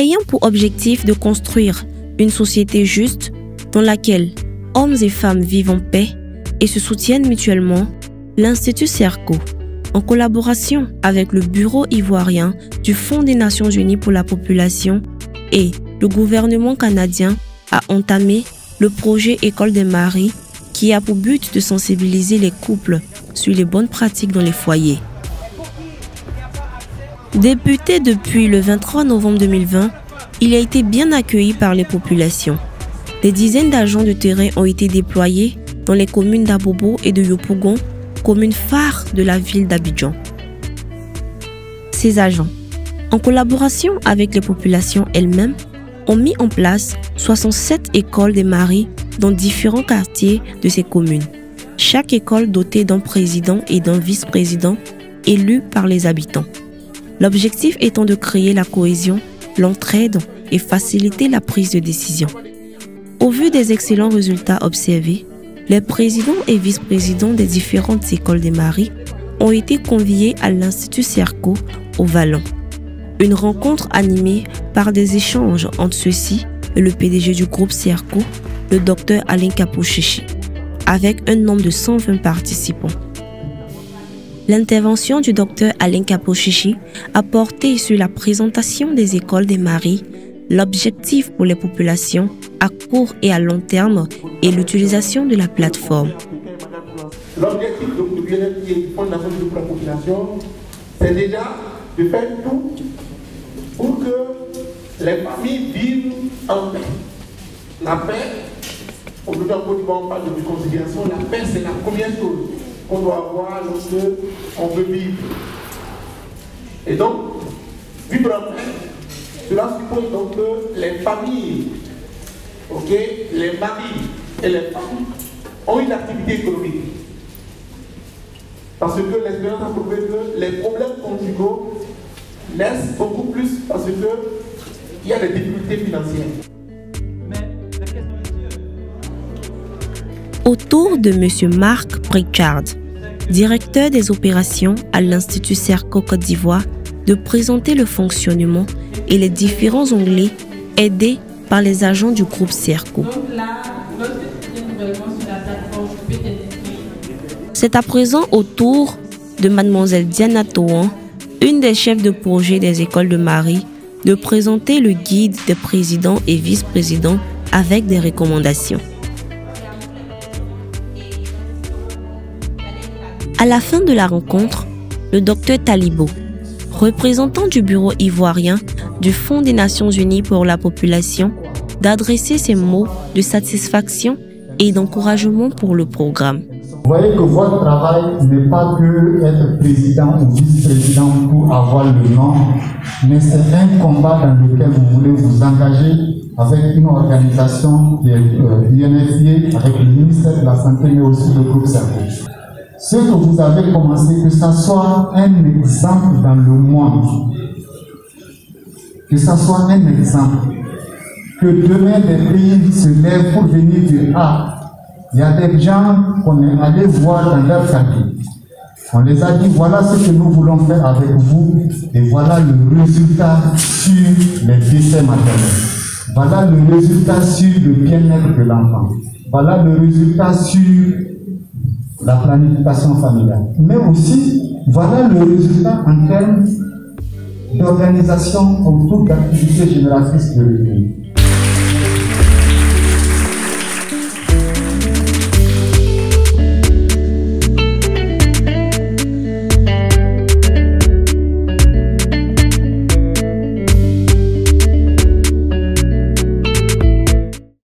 Ayant pour objectif de construire une société juste dans laquelle hommes et femmes vivent en paix et se soutiennent mutuellement, l'Institut Serco, en collaboration avec le Bureau ivoirien du Fonds des Nations Unies pour la population et le gouvernement canadien, a entamé le projet École des maris qui a pour but de sensibiliser les couples sur les bonnes pratiques dans les foyers. Débuté depuis le 23 novembre 2020, il a été bien accueilli par les populations. Des dizaines d'agents de terrain ont été déployés dans les communes d'Abobo et de Yopougon, communes phares de la ville d'Abidjan. Ces agents, en collaboration avec les populations elles-mêmes, ont mis en place 67 écoles des maris dans différents quartiers de ces communes. Chaque école dotée d'un président et d'un vice-président élus par les habitants. L'objectif étant de créer la cohésion, l'entraide et faciliter la prise de décision. Au vu des excellents résultats observés, les présidents et vice-présidents des différentes écoles des maris ont été conviés à l'Institut Serco au Vallon. Une rencontre animée par des échanges entre ceux-ci et le PDG du groupe Serco, le Dr Alain Kapo-Chichi, avec un nombre de 120 participants. L'intervention du Dr Alain Kapo-Chichi a porté sur la présentation des écoles des maris, l'objectif pour les populations à court et à long terme et l'utilisation de la plateforme. L'objectif du bien-être du Fonds national pour la population, c'est déjà de faire tout pour que les familles vivent en paix. La paix, aujourd'hui en Côte d'Ivoire on parle de réconciliation, la paix c'est la première chose qu'on doit avoir lorsqu'on veut vivre. Et donc, vivre en paix, cela suppose donc que les familles, les maris et les femmes ont une activité économique. Parce que l'expérience a prouvé que les problèmes conjugaux naissent beaucoup plus parce qu'il y a des difficultés financières. Autour de M. Marc Pritchard, directeur des opérations à l'Institut Serco Côte d'Ivoire, de présenter le fonctionnement et les différents onglets aidés par les agents du groupe Serco. C'est à présent au tour de Mademoiselle Diana Toan, une des chefs de projet des écoles de maris, de présenter le guide des présidents et vice-présidents avec des recommandations. À la fin de la rencontre, le Dr Talibo, représentant du bureau ivoirien du Fonds des Nations Unies pour la population, d'adresser ses mots de satisfaction et d'encouragement pour le programme. Vous voyez que votre travail n'est pas que être président ou vice-président pour avoir le nom, mais c'est un combat dans lequel vous voulez vous engager avec une organisation qui est UNFPA, avec le ministère de la Santé, mais aussi le groupe Serco. Ce que vous avez commencé, que ça soit un exemple dans le monde, que ça soit un exemple, que demain des pays se lèvent pour venir dire « Ah, il y a des gens qu'on est allé voir dans leur quartier. On les a dit, voilà ce que nous voulons faire avec vous, et voilà le résultat sur les décès maternels. Voilà le résultat sur le bien-être de l'enfant. Voilà le résultat sur la planification familiale. Mais aussi, voilà le résultat en termes d'organisation autour d'activités génératrices de revenus.